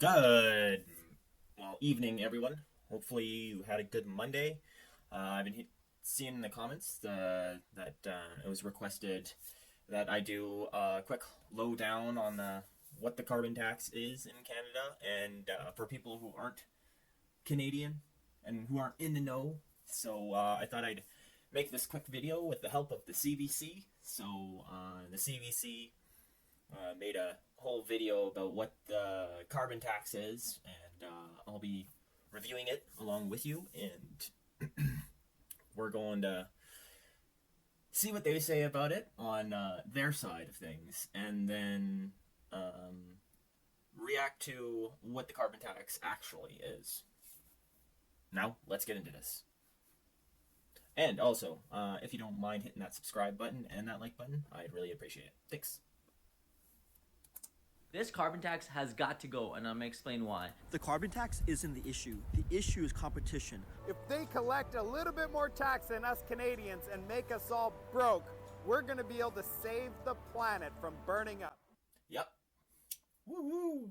Good, evening, everyone. Hopefully, you had a good Monday. I've been seeing in the comments that it was requested that I do a quick lowdown on what the carbon tax is in Canada, and for people who aren't Canadian and who aren't in the know. So I thought I'd make this quick video with the help of the CBC. So the CBC made a whole video about what the carbon tax is, and I'll be reviewing it along with you, and we're going to see what they say about it on their side of things, and then react to what the carbon tax actually is. Now, let's get into this. And also, if you don't mind hitting that subscribe button and that like button, I'd really appreciate it. Thanks. This carbon tax has got to go, and I'm going to explain why. The carbon tax isn't the issue. The issue is competition. If they collect a little bit more tax than us Canadians and make us all broke, we're going to be able to save the planet from burning up. Yep. Woohoo!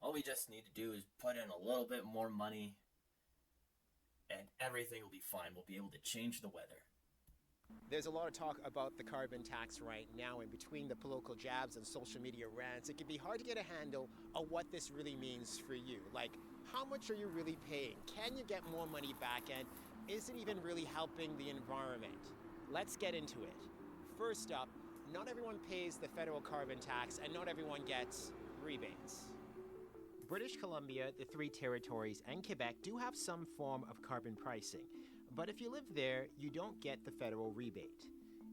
All we just need to do is put in a little bit more money, and everything will be fine. We'll be able to change the weather. There's a lot of talk about the carbon tax right now, and between the political jabs and social media rants, it can be hard to get a handle on what this really means for you. Like, how much are you really paying? Can you get more money back, and is it even really helping the environment? Let's get into it. First up, not everyone pays the federal carbon tax, and not everyone gets rebates. British Columbia, the three territories, and Quebec do have some form of carbon pricing. But if you live there, you don't get the federal rebate.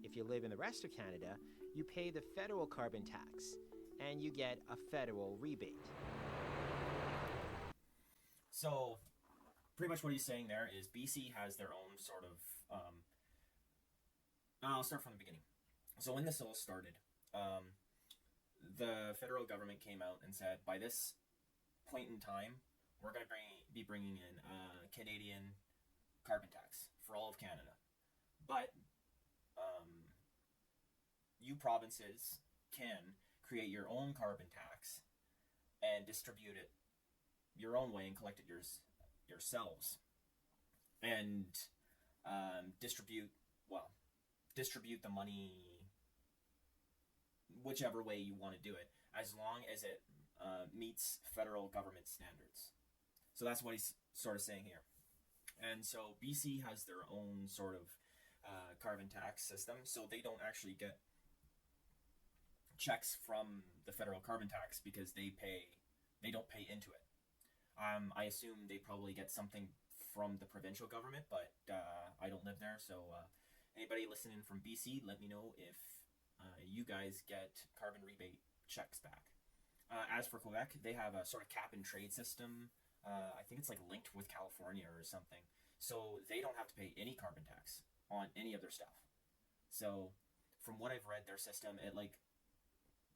If you live in the rest of Canada, you pay the federal carbon tax, and you get a federal rebate. So, pretty much what he's saying there is BC has their own sort of. I'll start from the beginning. So, when this all started, the federal government came out and said, by this point in time, we're going to be bringing in Canadian carbon tax for all of Canada. But you provinces can create your own carbon tax and distribute it your own way and collect it yourselves. And distribute the money whichever way you want to do it, as long as it meets federal government standards. So that's what he's sort of saying here. And so BC has their own sort of carbon tax system, so they don't actually get checks from the federal carbon tax because they don't pay into it. I assume they probably get something from the provincial government, but I don't live there, so anybody listening from BC, let me know if you guys get carbon rebate checks back. As for Quebec, they have a sort of cap and trade system. I think it's like linked with California or something. So they don't have to pay any carbon tax on any of their stuff. So from what I've read, their system, it like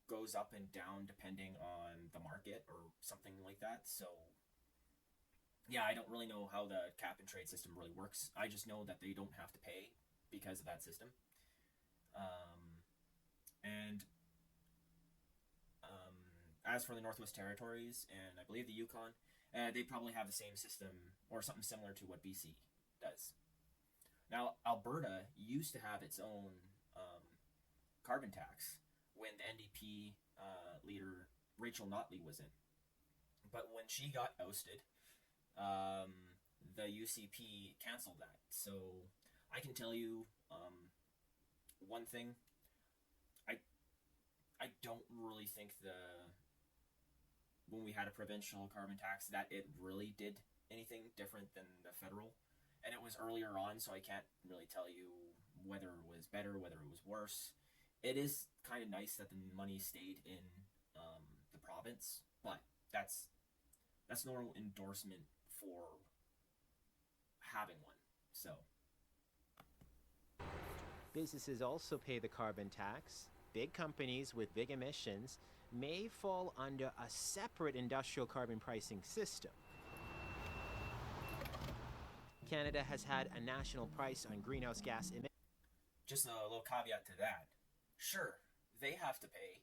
goes up and down depending on the market or something like that. So yeah, I don't really know how the cap and trade system really works. I just know that they don't have to pay because of that system. As for the Northwest Territories and I believe the Yukon, they probably have the same system or something similar to what BC does. Now, Alberta used to have its own carbon tax when the NDP leader Rachel Notley was in. But when she got ousted, the UCP canceled that. So I can tell you one thing. I don't really think when we had a provincial carbon tax that it really did anything different than the federal. And it was earlier on, so I can't really tell you whether it was better, whether it was worse. It is kind of nice that the money stayed in the province, but that's no endorsement for having one. So Businesses also pay the carbon tax. Big companies with big emissions may fall under a separate industrial carbon pricing system. Canada has had a national price on greenhouse gas emissions. just a little caveat to that. Sure, they have to pay,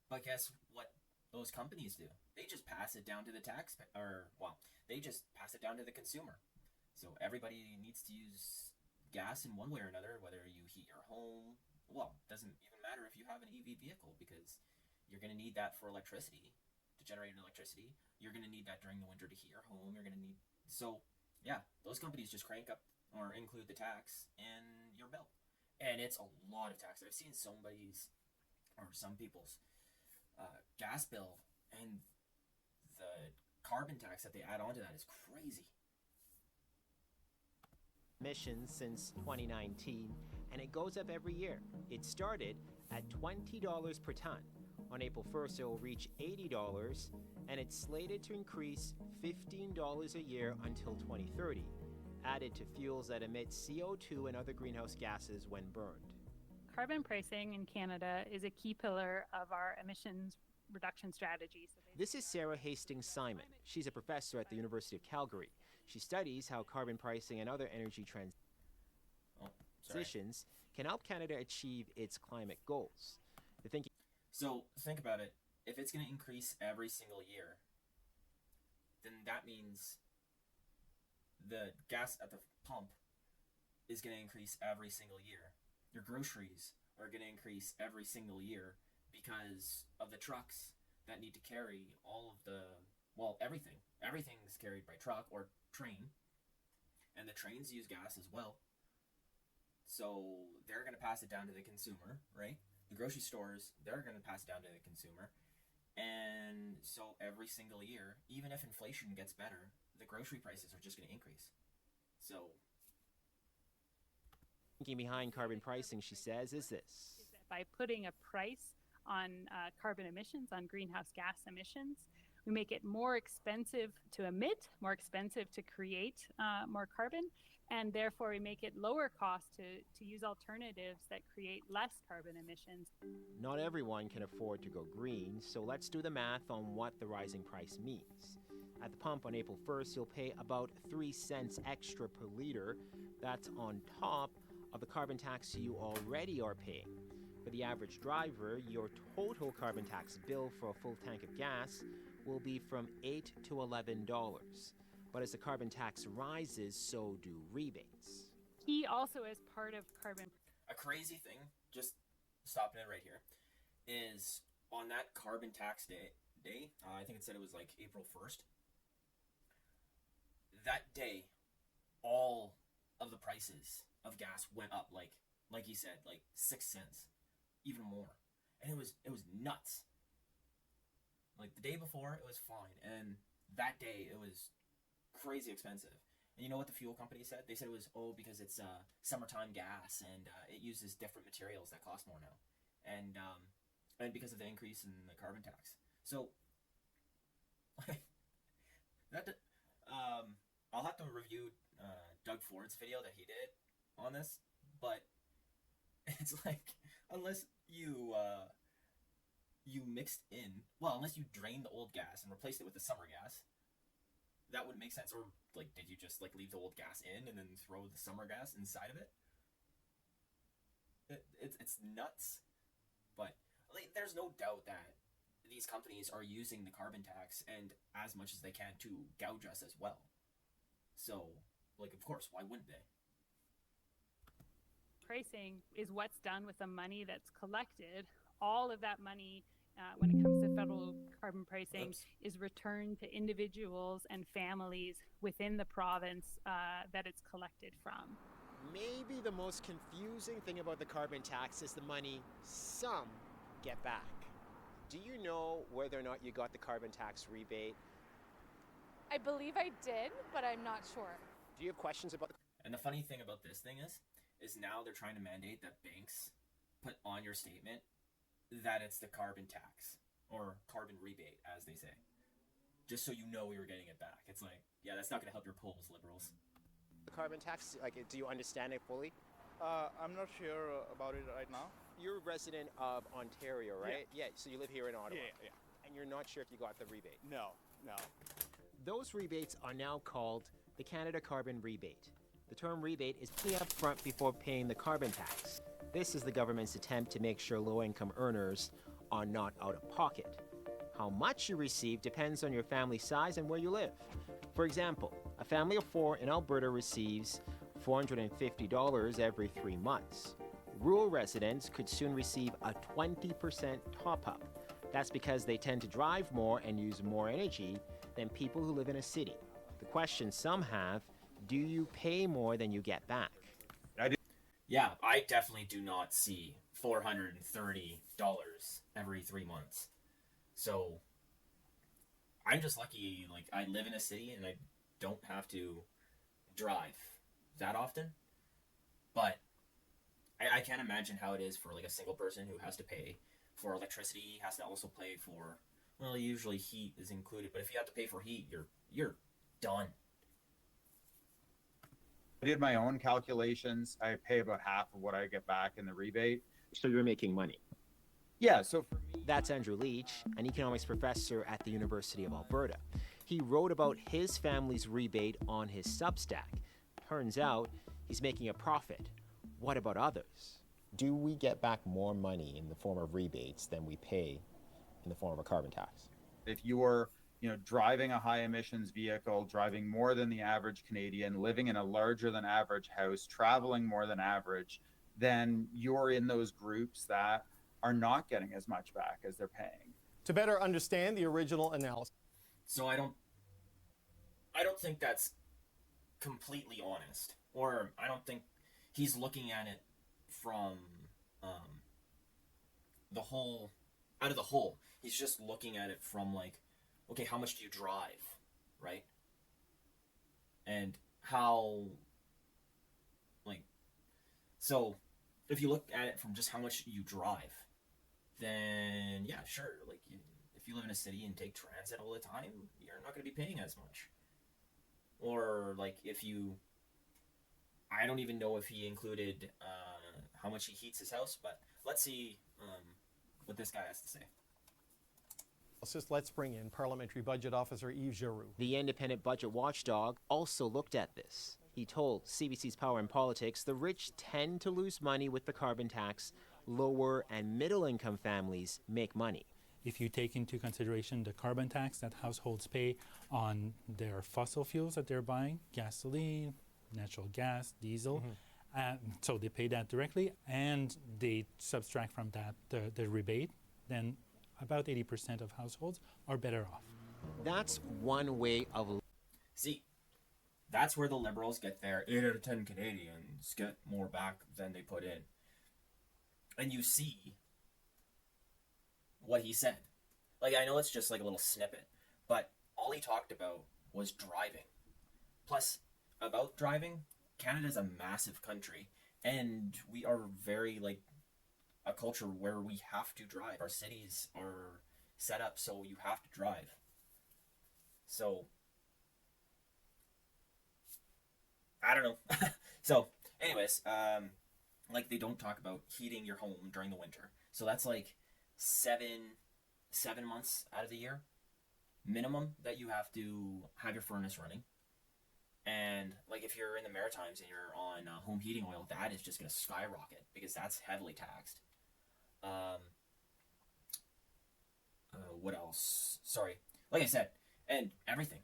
but guess what those companies do. They just pass it down to the they just pass it down to the consumer. So everybody needs to use gas in one way or another, whether you heat your home. Well, it doesn't even matter if you have an EV vehicle, because you're going to need that for electricity, to generate electricity. You're going to need that during the winter to heat your home. You're going to need... So, yeah, those companies just crank up or include the tax in your bill. And it's a lot of tax. I've seen some people's gas bill, and the carbon tax that they add onto that is crazy. Emissions since 2019, and it goes up every year. It started at $20 per ton. On April 1st, it will reach $80, and it's slated to increase $15 a year until 2030, added to fuels that emit CO2 and other greenhouse gases when burned. Carbon pricing in Canada is a key pillar of our emissions reduction strategy. This is Sarah Hastings-Simon. She's a professor at the University of Calgary. She studies how carbon pricing and other energy transitions can help Canada achieve its climate goals. So think about it. If it's going to increase every single year, then that means the gas at the pump is going to increase every single year. Your groceries are going to increase every single year because of the trucks that need to carry all of the, everything. Everything's carried by truck or train, and the trains use gas as well. So they're going to pass it down to the consumer, right? The grocery stores, they're going to pass it down to the consumer. And so every single year, even if inflation gets better, the grocery prices are just going to increase. So thinking behind carbon pricing, she says, is this. By putting a price on carbon emissions, on greenhouse gas emissions, we make it more expensive to emit, more expensive to create more carbon, and therefore we make it lower cost to use alternatives that create less carbon emissions. Not everyone can afford to go green, so let's do the math on what the rising price means. At the pump on April 1st, you'll pay about 3 cents extra per liter. That's on top of the carbon tax you already are paying. For the average driver, your total carbon tax bill for a full tank of gas will be from $8 to $11. But as the carbon tax rises, so do rebates. He also, as part of carbon... A crazy thing, just stopping it right here, is on that carbon tax day, I think it said it was like April 1st, that day, all of the prices of gas went up, like he said, like 6 cents, even more. And it was nuts. Like the day before, it was fine, and that day, it was crazy expensive. And you know what the fuel company said? They said it was, because it's summertime gas, and it uses different materials that cost more now. And because of the increase in the carbon tax. So, I'll have to review Doug Ford's video that he did on this, but it's like, unless you mixed in, unless you drained the old gas and replaced it with the summer gas, that would make sense. Or like, did you just like leave the old gas in and then throw the summer gas inside of it? It's nuts. But like, there's no doubt that these companies are using the carbon tax and as much as they can to gouge us as well. So, like, of course, why wouldn't they? Pricing is what's done with the money that's collected. All of that money, when it comes to federal carbon pricing, is returned to individuals and families within the province that it's collected from. Maybe the most confusing thing about the carbon tax is the money some get back. Do you know whether or not you got the carbon tax rebate? I believe I did, but I'm not sure. Do you have questions about the... And the funny thing about this thing is now they're trying to mandate that banks put on your statement that it's the carbon tax, or carbon rebate, as they say. Just so you know we were getting it back. It's like, yeah, that's not going to help your polls, liberals. The carbon tax, like, do you understand it fully? I'm not sure about it right now. You're a resident of Ontario, right? Yeah, so you live here in Ottawa. Yeah. And you're not sure if you got the rebate? No. Those rebates are now called the Canada Carbon Rebate. The term rebate is paid up front before paying the carbon tax. This is the government's attempt to make sure low-income earners are not out of pocket. How much you receive depends on your family size and where you live. For example, a family of 4 in Alberta receives $450 every 3 months. Rural residents could soon receive a 20% top-up. That's because they tend to drive more and use more energy than people who live in a city. The question some have, do you pay more than you get back? Yeah, I definitely do not see $430 every 3 months. So I'm just lucky, like, I live in a city and I don't have to drive that often. But I can't imagine how it is for, like, a single person who has to pay for electricity, has to also pay for, well, usually heat is included, but if you have to pay for heat, you're done. I did my own calculations. I pay about half of what I get back in the rebate. So you're making money. Yeah, so for me, That's Andrew Leach, an economics professor at the University of Alberta. He wrote about his family's rebate on his Substack. Turns out he's making a profit. What about others? Do we get back more money in the form of rebates than we pay in the form of a carbon tax? if you are, driving a high emissions vehicle, driving more than the average Canadian, living in a larger than average house, traveling more than average, then you're in those groups that are not getting as much back as they're paying. To better understand the original analysis. So I don't think that's completely honest, or I don't think he's looking at it from the whole, out of the whole. He's just looking at it from, like, okay, how much do you drive, right? And how, like, so if you look at it from just how much you drive, then yeah, sure, like, if you live in a city and take transit all the time, you're not going to be paying as much. Or, like, if you, I don't even know if he included how much he heats his house, but let's see what this guy has to say. Let's bring in Parliamentary Budget Officer Yves Giroux. The independent budget watchdog also looked at this. He told CBC's Power and Politics the rich tend to lose money with the carbon tax. Lower and middle income families make money. If you take into consideration the carbon tax that households pay on their fossil fuels that they're buying, gasoline, natural gas, diesel, so they pay that directly and they subtract from that the rebate, then about 80% of households are better off. That's one way of... See, that's where the Liberals get their 8 out of 10 Canadians get more back than they put in. And you see what he said. Like, I know it's just like a little snippet, but all he talked about was driving. Plus, about driving, Canada's a massive country, and we are very, like, a culture where we have to drive. Our cities are set up so you have to drive. So, I don't know. So, anyways, like, they don't talk about heating your home during the winter. So that's like seven months out of the year minimum that you have to have your furnace running. And, like, if you're in the Maritimes and you're on home heating oil, that is just going to skyrocket because that's heavily taxed. What else? Sorry. Like I said, and everything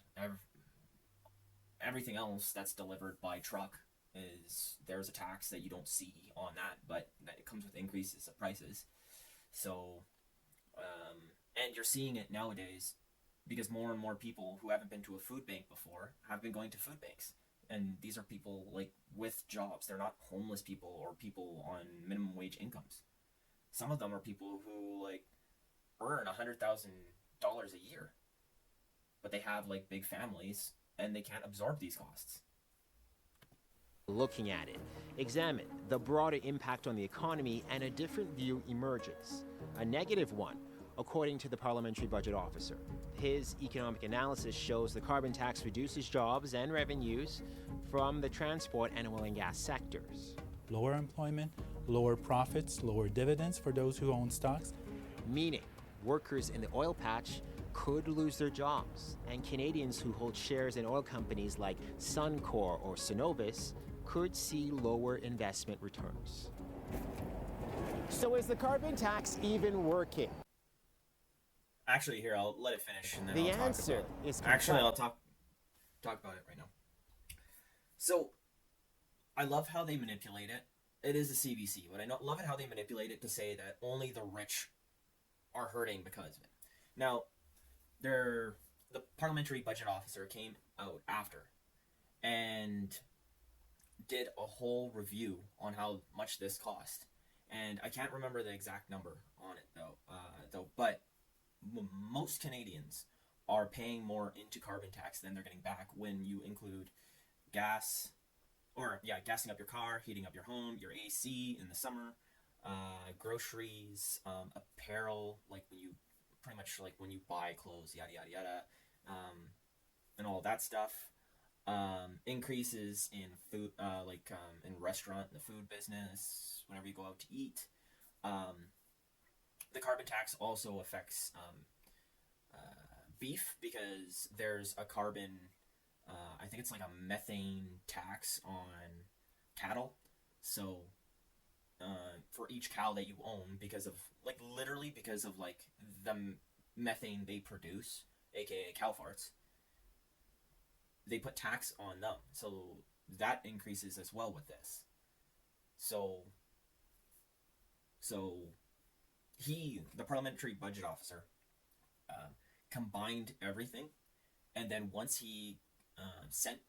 else that's delivered by truck there's a tax that you don't see on that, but that it comes with increases of prices. So, and you're seeing it nowadays because more and more people who haven't been to a food bank before have been going to food banks. And these are people, like, with jobs. They're not homeless people or people on minimum wage incomes. Some of them are people who, like, earn $100,000 a year, but they have, like, big families and they can't absorb these costs. Looking at it, examine the broader impact on the economy, and a different view emerges. A negative one, according to the parliamentary budget officer. His economic analysis shows the carbon tax reduces jobs and revenues from the transport and oil and gas sectors. Lower employment, lower profits, lower dividends for those who own stocks. Meaning, workers in the oil patch could lose their jobs, and Canadians who hold shares in oil companies like Suncor or Cenovus could see lower investment returns. So is the carbon tax even working? Actually, here, I'll let it finish, and then The I'll talk answer about is Actually, I'll complex. talk about it right now. So, I love how they manipulate it. It is a CBC, but I love it how they manipulate it to say that only the rich are hurting because of it. Now, the parliamentary budget officer came out after and did a whole review on how much this cost, and I can't remember the exact number on it though. But most Canadians are paying more into carbon tax than they're getting back when you include gas, or yeah, gassing up your car, heating up your home, your AC in the summer, groceries, apparel, like when you pretty much like when you buy clothes, yada yada yada, and all that stuff. Increases in food, in restaurant, the food business, whenever you go out to eat. The carbon tax also affects beef, because there's a carbon, I think it's like a methane tax on cattle. So for each cow that you own, because of like literally because of like the methane they produce, aka cow farts, they put tax on them. So that increases as well with this. So the parliamentary budget officer, combined everything, and then once he sent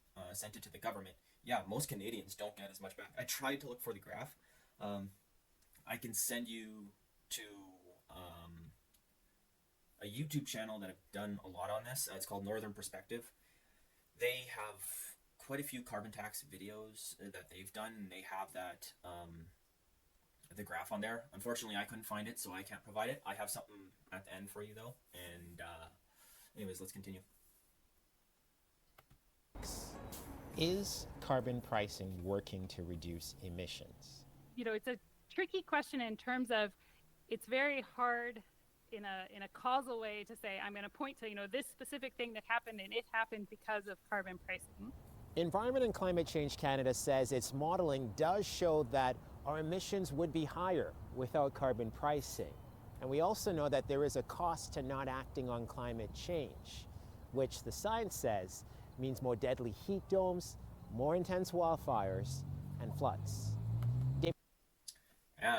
it to the government, yeah, most Canadians don't get as much back. I tried to look for the graph. I can send you to a YouTube channel that I've done a lot on this. It's called Northern Perspective. They have quite a few carbon tax videos that they've done, and they have that the graph on there. Unfortunately, I couldn't find it, so I can't provide it. I have something at the end for you though. And anyways, let's continue. Is carbon pricing working to reduce emissions? It's a tricky question in terms of it's very hard in a causal way to say I'm going to point to this specific thing that happened, and it happened because of carbon pricing. Environment and Climate Change Canada says its modeling does show that our emissions would be higher without carbon pricing. And we also know that there is a cost to not acting on climate change, which the science says means more deadly heat domes, more intense wildfires, and floods.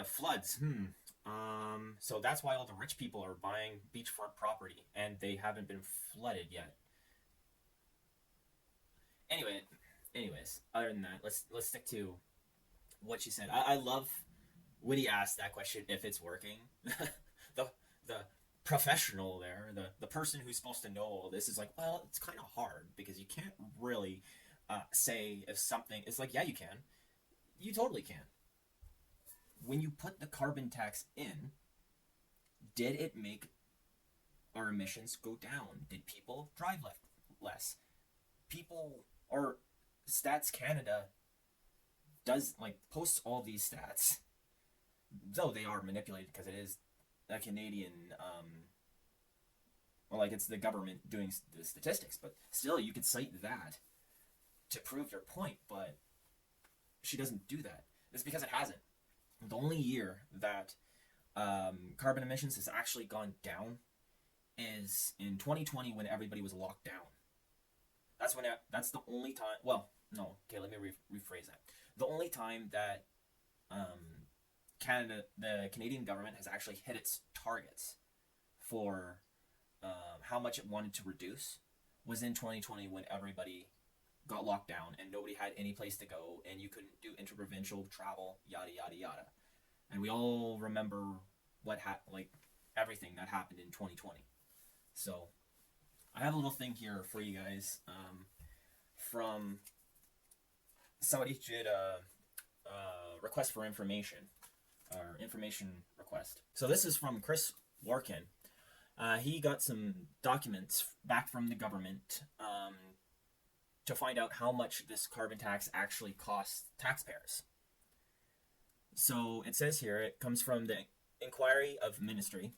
Floods. So that's why all the rich people are buying beachfront property, and they haven't been flooded yet. Anyways, other than that, let's stick to what she said. I love when he asked that question, if it's working. the professional there, the person who's supposed to know all this, is like, well, it's kind of hard because you can't really say if something. It's like, yeah, you can. You totally can. When you put the carbon tax in, did it make our emissions go down? Did people drive less? People, or Stats Canada does posts all these stats, though they are manipulated because it is a Canadian, it's the government doing the statistics, but still you could cite that to prove your point, but she doesn't do that. It's because it hasn't. The only year that carbon emissions has actually gone down is in 2020, when everybody was locked down. That's the only time. Well, no. Okay, let me rephrase that. The only time that the Canadian government has actually hit its targets for how much it wanted to reduce was in 2020, when everybody got locked down and nobody had any place to go, and you couldn't do interprovincial travel, yada yada yada. And we all remember everything that happened in 2020. So I have a little thing here for you guys, from somebody who did a request for information, or information request. So this is from Chris Larkin. He got some documents back from the government to find out how much this carbon tax actually costs taxpayers. So it says here, it comes from the Inquiry of Ministry.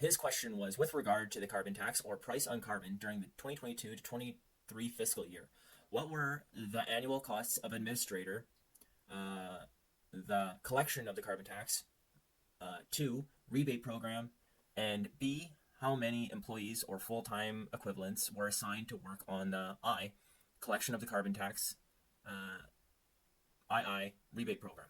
His question was, with regard to the carbon tax or price on carbon during the 2022 to 23 fiscal year, what were the annual costs of administrator, the collection of the carbon tax, 2, rebate program, and B, how many employees or full-time equivalents were assigned to work on the collection of the carbon tax rebate program.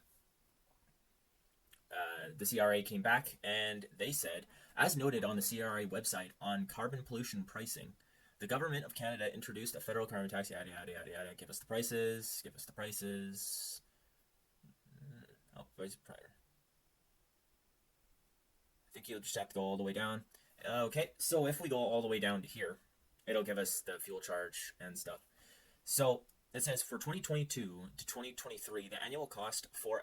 The CRA came back and they said, as noted on the CRA website on carbon pollution pricing, the government of Canada introduced a federal carbon tax, yada, yada, yada, yada. Give us the prices. Oh, price prior. I think you'll just have to go all the way down. Okay, so if we go all the way down to here, it'll give us the fuel charge and stuff. So it says for 2022 to 2023, the annual cost to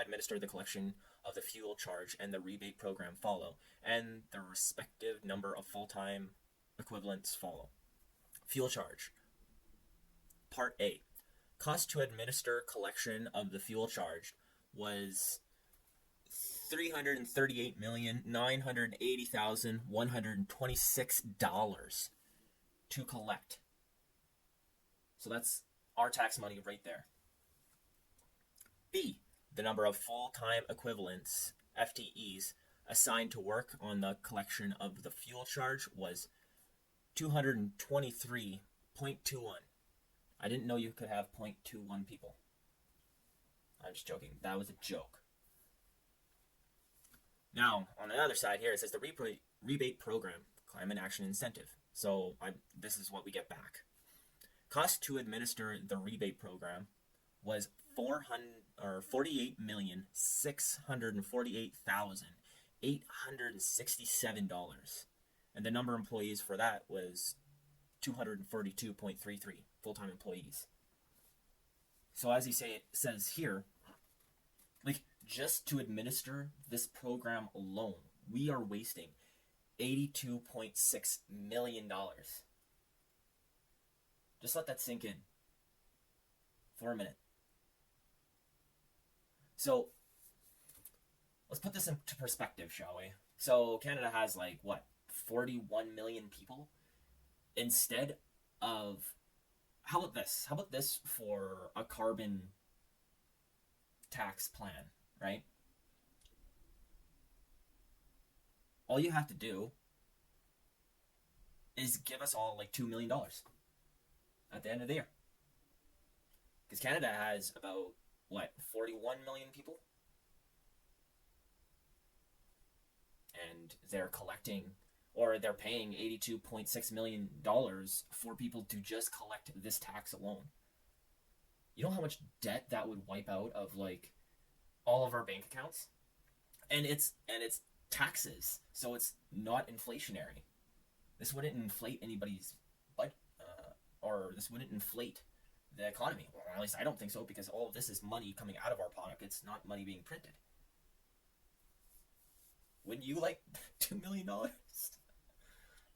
administer the collection of the fuel charge and the rebate program follow, and the respective number of full-time equivalents follow. Fuel charge. Part A. Cost to administer collection of the fuel charge was $338,980,126 to collect. So that's our tax money right there. B. The number of full-time equivalents, FTEs, assigned to work on the collection of the fuel charge was 223.21. I didn't know you could have 0.21 people. I'm just joking. That was a joke. Now, on the other side here, it says the rebate program, climate action incentive. So this is what we get back. Cost to administer the rebate program was $48,648,867, and the number of employees for that was 242.33 full-time employees. So as he says here, like, just to administer this program alone, we are wasting $82.6 million. Just let that sink in for a minute. So let's put this into perspective, shall we? So Canada has 41 million people. Instead of, how about this for a carbon tax plan, right? All you have to do is give us all $2 million at the end of the year. Because Canada has about, 41 million people? And they're collecting, or they're paying $82.6 million for people to just collect this tax alone. You know how much debt that would wipe out of all of our bank accounts? And it's taxes, so it's not inflationary. This wouldn't inflate anybody's budget, or this wouldn't inflate the economy. Or at least I don't think so, because all of this is money coming out of our pocket. It's not money being printed. Wouldn't you like $2 million?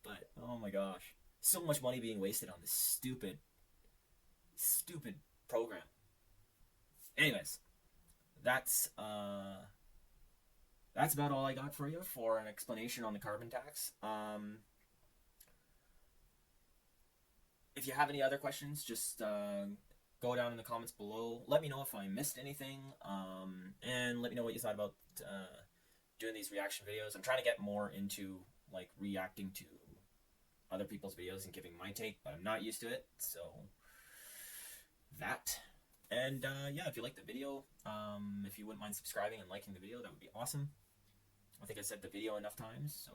But, oh my gosh. So much money being wasted on this stupid program. Anyways, that's about all I got for you for an explanation on the carbon tax. If you have any other questions, just go down in the comments below. Let me know if I missed anything, and let me know what you thought about doing these reaction videos. I'm trying to get more into reacting to other people's videos and giving my take, but I'm not used to it. So that, and yeah, if you like the video, if you wouldn't mind subscribing and liking the video, that would be awesome. I think I said the video enough times, so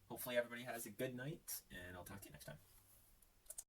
hopefully everybody has a good night, and I'll talk to you next time.